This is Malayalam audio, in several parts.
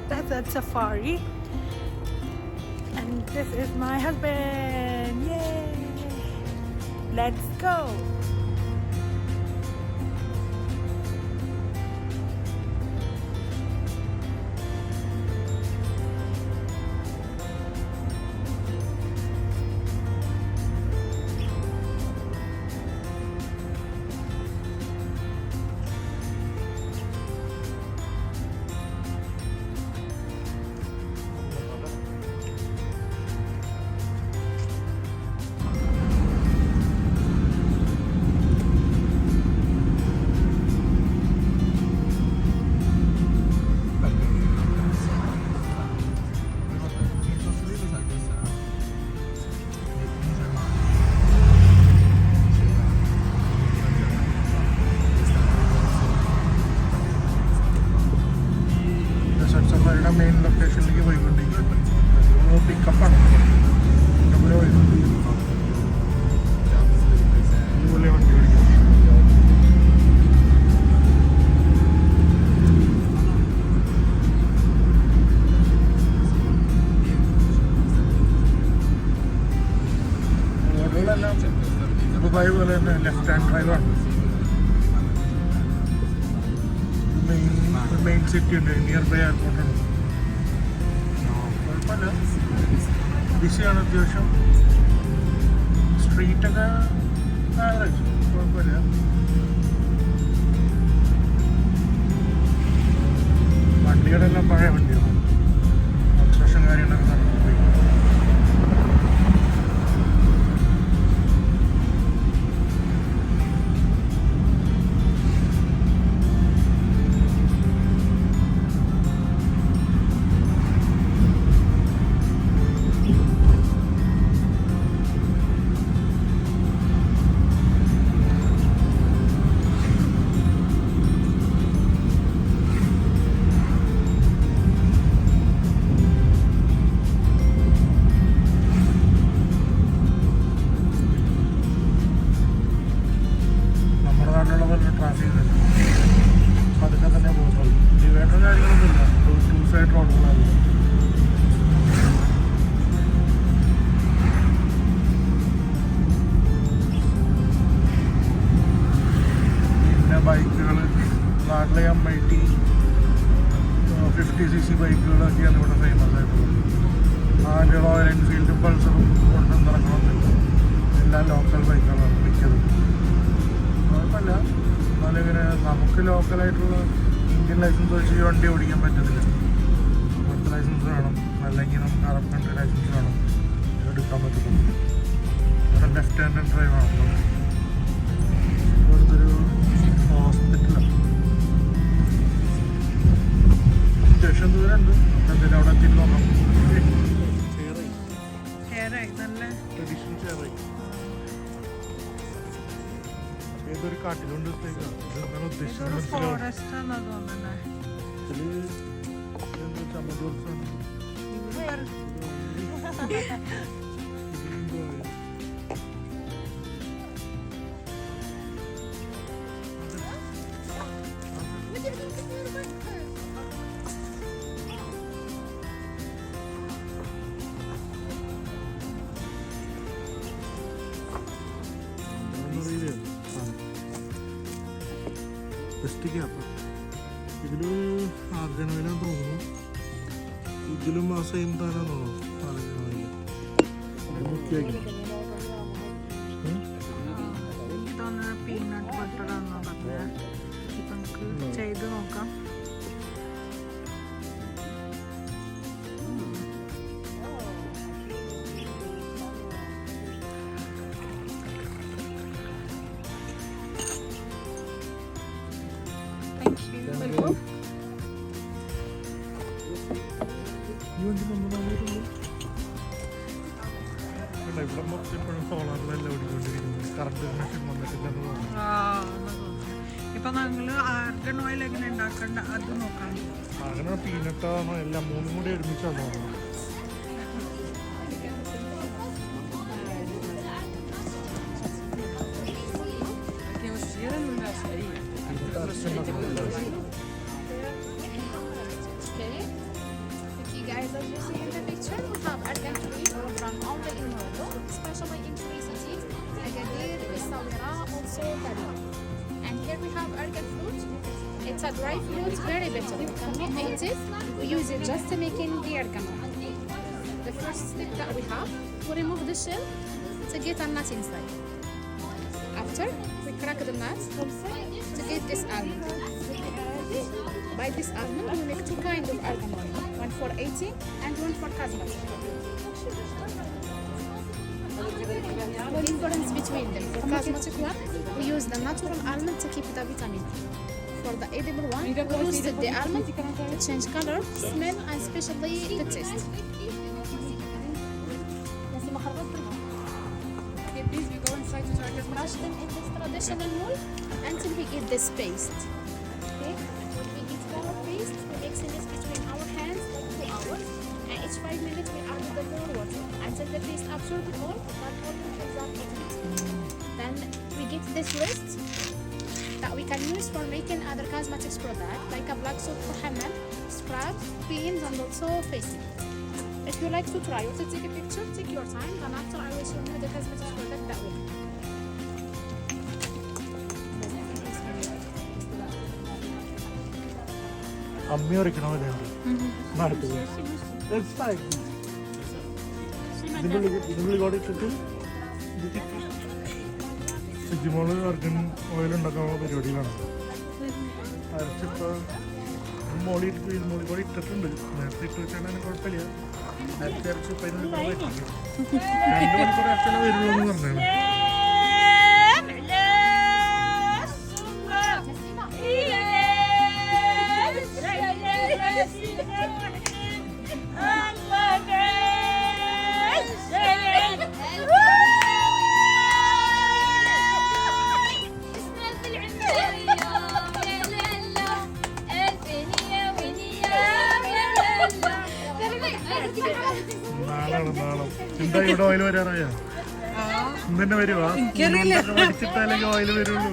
desert safari. And this is my husband. Yay! Let's go. Main ലൊക്കേഷനിലേക്ക് പോയിക്കൊണ്ടിരിക്കും. പിക്കപ്പാണ് ഇവിടെ വണ്ടി ഓടിക്കും. റോഡുകളെല്ലാം ദുബായ് പോലെ തന്നെ ലെഫ്റ്റ് ഹാൻഡ് ഡ്രൈവാണ്. മെയിൻ സിറ്റി ഉണ്ട്, നിയർ ബൈ എയർപോർട്ടാണ്. കുഴപ്പമില്ല, ബിസിയാണ് അത്യാവശ്യം. സ്ട്രീറ്റൊക്കെ ആവറേജ്, കുഴപ്പമില്ല. വണ്ടികളെല്ലാം പഴയ വണ്ടികളാണ്, കൺസ്ട്രക്ഷൻ കാര്യങ്ങളൊക്കെ നടന്നുപോയി. ട്രാഫിക് അതൊക്കെ തന്നെ പോകുന്നുള്ളൂ. ഡിവൈഡർ കാര്യങ്ങളൊന്നുമില്ല, ടു സൈഡ് റോഡുകളാണ്. പിന്നെ ബൈക്കുകൾ നാട്ടിലെ MIT 50cc ബൈക്കുകളൊക്കെയാണ് ഇവിടെ ഫേമസ് ആയിട്ടുള്ളത്. ആദ്യ റോയൽ എൻഫീൽഡും പൾസറും കൊണ്ടും ഇറങ്ങണമെന്നില്ല, എല്ലാം ലോക്കൽ ബൈക്കുകളാണ് മിക്കതും. കുഴപ്പമില്ല, എന്നാലും ഇങ്ങനെ നമുക്ക് ലോക്കലായിട്ടുള്ള ഇന്ത്യൻ ലൈസൻസ് വെച്ച് ഈ വണ്ടി ഓടിക്കാൻ പറ്റത്തില്ല. പുറത്ത് ലൈസൻസ് വേണം, അല്ലെങ്കിൽ നമുക്ക് അറബ് കൺട്രി ലൈസൻസ് വേണം എടുക്കാൻ പറ്റത്തുള്ളൂ. ഇവിടെ ലെഫ്റ്റ് ഹാൻഡ് ഡ്രൈവ് ആണല്ലോ. ഇവിടുത്തൊരു ഹോസ്പിറ്റലാണ്, അത്യാവശ്യം ദൂരമുണ്ട്. എന്തെങ്കിലും അവിടെ എത്തിയിട്ട് നോക്കാം. ട്രഡീഷണൽ ചേറായി ഏതൊരു കാട്ടിലുണ്ട്. ഇതില് ആർജനോയിലാന്ന് തോന്നുന്നു, ഇതിലും ആ സെയിം താനാന്ന് തോന്നുന്നു. പീനട്ട് ബട്ടർ ആണോ പറഞ്ഞത്? നമുക്ക് ചെയ്ത് നോക്കാം. ഇവിടെ മൊത്തം ഇപ്പോഴും സോളാറിലല്ല ഓടിക്കൊണ്ടിരിക്കുന്നത്. കറണ്ട് കണക്ഷൻ വന്നിട്ടില്ലെന്ന് തോന്നുന്നു. ഇപ്പൊ ഞങ്ങള് ആർഗൺ ഓയിൽ എങ്ങനെ ഉണ്ടാക്കണ്ട അത് നോക്കാം. അങ്ങനെ പീനട്ടാണോ എല്ലാം മൂന്നും കൂടി ഒരുമിച്ചാണ് തോന്നുന്നത്. so tender. And here we have argan fruit. It's a dry fruit, very bitter. We cannot eat it. We use it just to make the argan oil. The first step that we have, we remove the shell to get a nut inside. After, we crack the nut to get this almond. By this almond, we make two kinds of argan oil, one for eating and one for cosmetic. The difference between them, for cosmetic one, we use the natural almond to keep the vitamin. For the edible one, we roasted the almond to change color, smell, and especially the taste. Okay, please, we go inside to try this. Mash them in this traditional mold until we get this paste. Okay, when we get our paste, we mix it between our hands like 2 hours, and each 5 minutes we add the more water until the paste absorbs it all, but water comes out of it. Then we get this rest that we can use for making other cosmetics products like a black soap for hammam, scrubs, creams, and also facing. If you like to try or to take a picture, take your time, and after I will show you the cosmetics product that way. അമ്മി വരയ്ക്കണ പോലെയുണ്ട് നാട്ടിൽ. It's fine. ഇതിനുള്ളിൽ കൂടെ ഇട്ടിട്ട് ശുചിമോള് അർജുൻ ഓയിൽ ഉണ്ടാക്കാനുള്ള പരിപാടിയിലാണ്. അരച്ചിപ്പോൾ മോളിൽ കൂടെ ഇട്ടിട്ടുണ്ട്. നേരത്തെ ഇട്ട് വെച്ചാൽ അതിന് കുഴപ്പമില്ല. അരച്ചപ്പോൾ അതിന് പറ്റില്ല. 2 മണിക്കൂർ അരച്ചാലേ വരുള്ളൂ എന്ന് പറഞ്ഞാണ്. നാളെ എന്താ ഇവിടെ ഓയിൽ വരാറായ ഇന്നെ വരുവാ പഠിച്ചിട്ടല്ലെങ്കിൽ ഓയിൽ വരുള്ളൂ.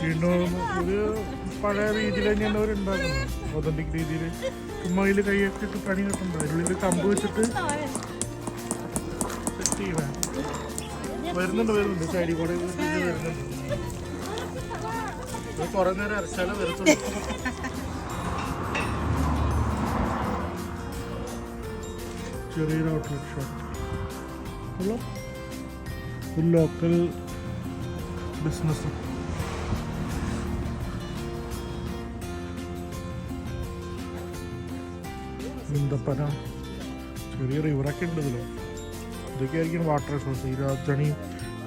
വീണ്ടും ഒരു പഴയ രീതിയിൽ തന്നെയാണ് അവരുണ്ടാക്കുന്നത്, ഒതന്റിക് രീതിയിൽ. ചുമ്മാ അതിൽ കൈയ്യച്ചിട്ട് പണി കിട്ടണ്ട, അതിനുള്ളിൽ കമ്പ് വെച്ചിട്ട് സെറ്റ് ചെയ്യണം. വരുന്നുണ്ട് സൈഡിൽ കൂടെ വരുന്നുണ്ട്. കുറെ നേരം അരച്ചാലേ വരത്തുള്ളൂ. ചെറിയൊരു ഔട്ട്ലെറ്റ് ഷോപ്പ്, ഒരു ലോക്കൽ ബിസിനസ്. മുന്തപ്പന ചെറിയ റിവറൊക്കെ ഉണ്ട് ഇതിൽ. ഇതൊക്കെ ആയിരിക്കും വാട്ടർ സോഴ്സ്. ഈ രാജധാനി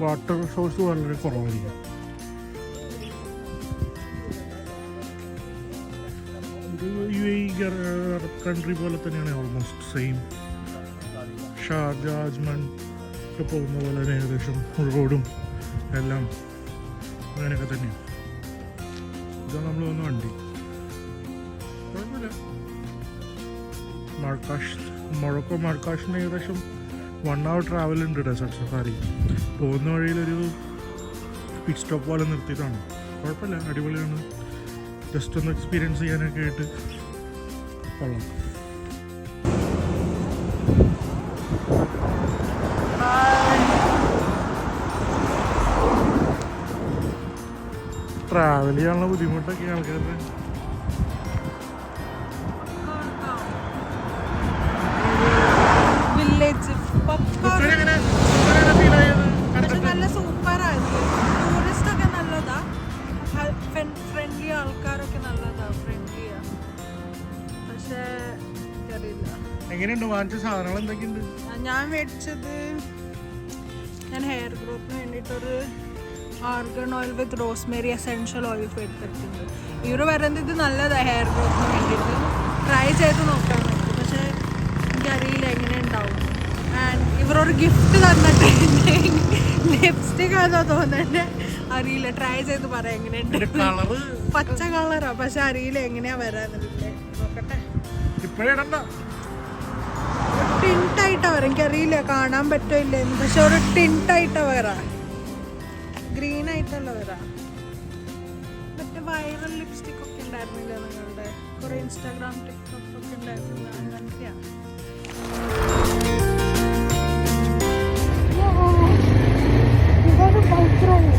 വാട്ടർ സോഴ്സ് വളരെ കുറവായിരിക്കും. UAE കൺട്രി പോലെ തന്നെയാണ്, ഓൾമോസ്റ്റ് സെയിം. ഷാർജ, അജ്മാൻ ഒക്കെ പോകുന്ന പോലെ തന്നെ ഏകദേശം റോഡും എല്ലാം അങ്ങനെയൊക്കെ തന്നെയാണ്. ഇതാണ് നമ്മൾ വന്ന വണ്ടി. കുഴപ്പമില്ല. മൊറോക്കോ മർക്കാഷിന് ഏകദേശം 1 hour ട്രാവൽ ഉണ്ട് ഡെസേർട്ട് സഫാരി. പോകുന്ന വഴിയിലൊരു പിറ്റ് സ്റ്റോപ്പ് പോലെ നിർത്തിയിട്ടാണ്. കുഴപ്പമില്ല, അടിപൊളിയാണ്. ജസ്റ്റ് ഒന്ന് എക്സ്പീരിയൻസ് ചെയ്യാനൊക്കെ ആയിട്ട് കൊള്ളാം. ട്രാവൽ ചെയ്യാനുള്ള ബുദ്ധിമുട്ടൊക്കെ ആൾക്കാരുടെ. നല്ല സൂപ്പറായിരുന്നു. ടൂറിസ്റ്റ് ഒക്കെ നല്ലതാ, ഫ്രണ്ട്ലി ആൾക്കാരൊക്കെ നല്ലതാ, ഫ്രണ്ട്ലിയാ. പക്ഷേ അറിയില്ല എങ്ങനെയുണ്ട് വാങ്ങിച്ച സാധനങ്ങൾ എന്തൊക്കെയുണ്ട്. ഞാൻ മേടിച്ചത്, ഞാൻ ഹെയർ ഗ്രോത്തിന് വേണ്ടിയിട്ടൊരു ആർഗൺ ഓയിൽ വിത്ത് റോസ്മേരി എസെൻഷ്യൽ ഓയിൽ എടുത്തിട്ടുണ്ട്. ഇവർ പറയുന്നത് ഇത് നല്ലതാണ് ഹെയർ ഗ്രോത്തിന് വേണ്ടിയിട്ട്, ട്രൈ ചെയ്ത് നോക്കാൻ പറ്റും. പക്ഷേ എനിക്കറിയില്ല എങ്ങനെ ഉണ്ടാവും. ആൻഡ് ഇവരൊരു ഗിഫ്റ്റ് തന്നിട്ട് ലിപ്സ്റ്റിക് ആണോ തോന്നുന്നത് അറിയില്ല. ട്രൈ ചെയ്ത് പറയാം എങ്ങനെയുണ്ട്. പച്ച കളറാ, പക്ഷെ അറിയില്ല എങ്ങനെയാ വരാന്നില്ലേ. നോക്കട്ടെ. ടിൻട്ടായിട്ടാ വരാം, എനിക്കറിയില്ല കാണാൻ പറ്റില്ലെന്ന്. പക്ഷെ ഒരു ടിൻട്ടായിട്ടാ വരാം, ഗ്രീൻ ആയിട്ടല്ല വരാം. മറ്റേ വൈറൽ ലിപ്സ്റ്റിക് ഒക്കെ ഉണ്ടായിരുന്നില്ല നിങ്ങളുടെ, കുറെ ഇൻസ്റ്റാഗ്രാം ടിക്ടോക്ക് ഒക്കെ ഉണ്ടായിരുന്നില്ല, അങ്ങനത്തെയാ. ഇതൊരു bike ride.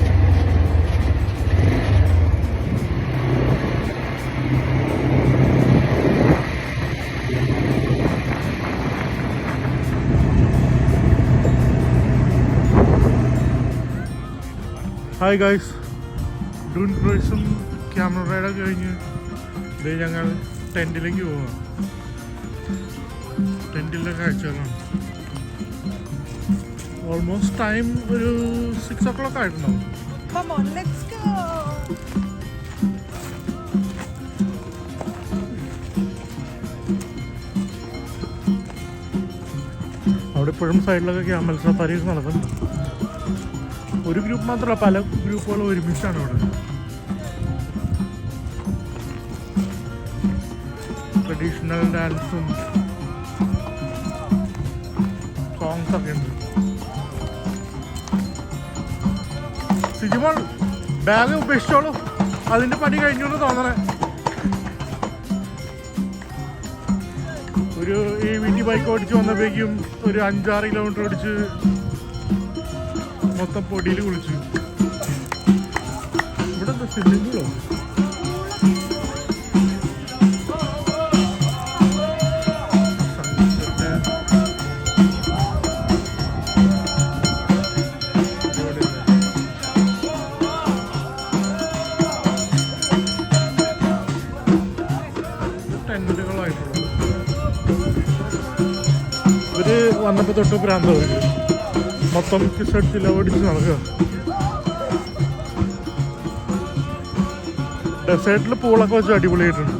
Hi guys, dune ക്രൂസും ക്യാമറ റൈഡൊക്കെ കഴിഞ്ഞ് ഇത് ഞങ്ങൾ ടെൻറ്റിലേക്ക് പോവാം. ടെൻറ്റിലെ കാഴ്ചകളാണ്. ഓൾമോസ്റ്റ് ടൈം ഒരു 6 o'clock ആയിട്ടുണ്ടാവും. Come on, let's go. അവിടെ ഇപ്പോഴും സൈഡിലൊക്കെ ക്യാമൽ സഫാരീസ് നടക്കുന്നുണ്ട്. ഒരു ഗ്രൂപ്പ് മാത്രമല്ല, പല ഗ്രൂപ്പുകളും ഒരുമിച്ചാണ് ഇവിടെ. ട്രഡീഷണൽ ഡാൻസും സോങ്സ് ഒക്കെ ഉണ്ട്. സിജിമോൾ ബാഗ് ഉപേക്ഷിച്ചോളൂ, അതിന്റെ പണി കഴിഞ്ഞു എന്ന് തോന്നണേ. ഒരു AVT ബൈക്ക് ഓടിച്ച് വന്നപ്പോഴേക്കും ഒരു 5-6 കിലോമീറ്റർ ഓടിച്ച് മൊത്തം പൊടിയിൽ കുളിച്ചു. ഇവിടെ എന്താ സ്വിമ്മിംഗ് പൂളോ? ടെൻറ്റുകളായിട്ടുള്ളത്. ഇവര് വന്നപ്പോൾ തൊട്ട് ഭ്രാന്തവർക്ക് മൊത്തം കിസടിച്ചില്ല ഓടിച്ച് നടക്കുക. ഡെസേർട്ടിൽ പൂളൊക്കെ വെച്ച് അടിപൊളിയായിട്ടുണ്ട്.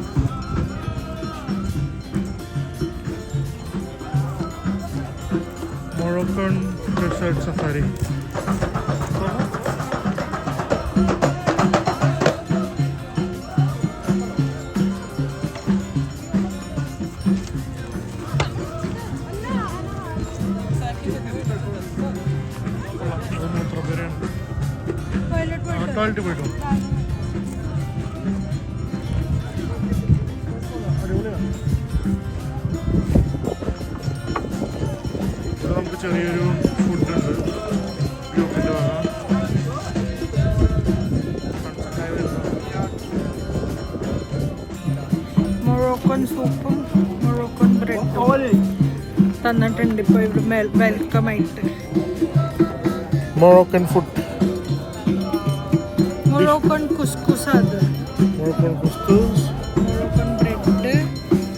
Moroccan desert safari. ടോയ്ലറ്റ് പോയിട്ടു അടിപൊളിയാണ്. ഇവിടെ നമുക്ക് ചെറിയൊരു ഫുഡ് ഉണ്ട് ഗ്രൂപ്പിൻ്റെ വക. മൊറോക്കൻ സൂപ്പും മൊറോക്കൻ ബ്രെഡും തന്നിട്ടുണ്ട് ഇപ്പോൾ ഇവിടെ വെൽക്കം ആയിട്ട്. മൊറോക്കൻ ഫുഡ്, മൊറോക്കൻ കുസ്കുസ്, അത് മൊറോക്കൻ കുസ്കൂസ്, മൊറോക്കൻ ബ്രെഡ്.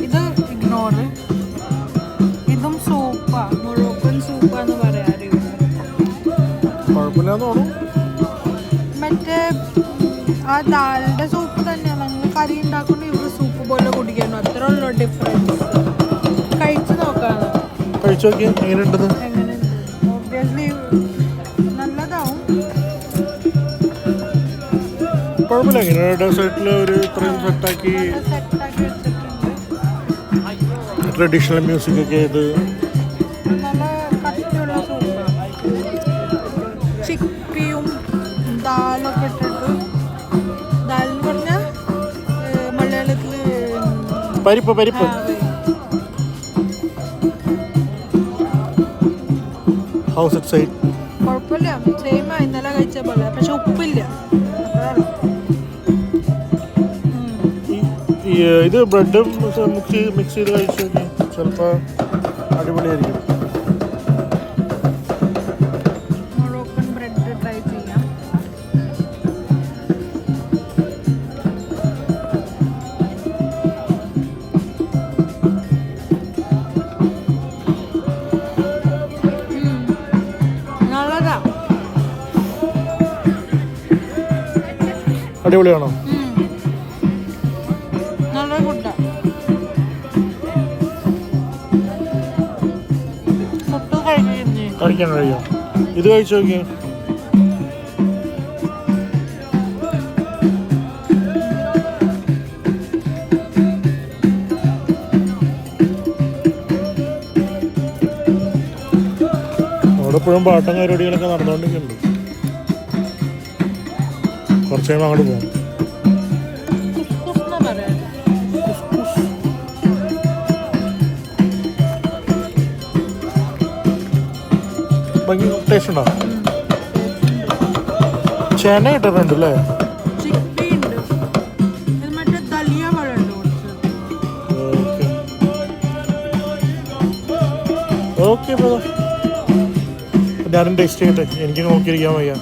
ഇത് ഇഗ്നോറ്. ഇതും സൂപ്പാ, മൊറോക്കൻ സൂപ്പാന്ന് പറയാറ്. കുഴപ്പമില്ലാന്ന് തോന്നുന്നു. മറ്റേ ആ ദാലിൻ്റെ സൂപ്പ് തന്നെയാണ്. നമ്മൾ കറി ഉണ്ടാക്കുമ്പോൾ ഇവർ സൂപ്പ് പോലെ കുടിക്കാനോ അത്ര ഉള്ളൂ ഡിഫറൻസ്. കഴിച്ചു നോക്കാം. കഴിച്ചു നോക്കിയാൽ എങ്ങനെയുണ്ടെന്ന്. എങ്ങനെയുണ്ട്? ഓബ്വിയസ്ലി നല്ലതാവും. കുഴപ്പമില്ല. ഇങ്ങനെ ഡെസേർട്ടിൽ ഒരു ഇത്രയും സെറ്റാക്കി സെറ്റാക്കി വെച്ചിട്ടുണ്ട്. ട്രഡീഷണൽ മ്യൂസിക് ഒക്കെ ചെയ്ത് നല്ല കട്ടിയുള്ള സൂപ്പാണ്. ചിക്കിയും ദാലൊക്കെ ഇട്ടിട്ട്. ദാലെന്ന് പറഞ്ഞാൽ മലയാളത്തിൽ പരിപ്പ്. House it side. കുഴപ്പമില്ല, സെയിം ഇന്നലെ കഴിച്ച പോലെ, പക്ഷെ ഉപ്പില്ല. ഇത് ബ്രെഡും മിക്സ് ചെയ്ത് കഴിച്ചു നോക്കി, ചിലപ്പോൾ അടിപൊളിയായിരിക്കും. മൊറോക്കൻ ബ്രെഡ് ട്രൈ ചെയ്യാം. നല്ലതാ. അടിപൊളിയാണോ? നല്ല ഫുഡാ. ഫുഡ് കഴിക്കാൻ കഴിയോ? ഇത് കഴിച്ചു നോക്കി. അവിടെ ഇപ്പോഴും പാട്ടും പരിപാടികളൊക്കെ നടന്നുകൊണ്ടിരിക്കുന്നുണ്ട്. കുറച്ച് കഴിയുമ്പോൾ അങ്ങോട്ട് പോകും. ഭംഗി ടേസ്റ്റ് ഉണ്ടോ? ചേന ഇട്ടിട്ടുണ്ട് അല്ലേ? ചിക്പീ ഉണ്ട്. ഇത് മറ്റേ ദലിയ പഴമുണ്ട് കുറച്ച്. ഓക്കെ ബ്രദർ, ഞാനും ടേസ്റ്റ് ചെയ്യട്ടെ, എനിക്ക് നോക്കിയിരിക്കാൻ വയ്യ.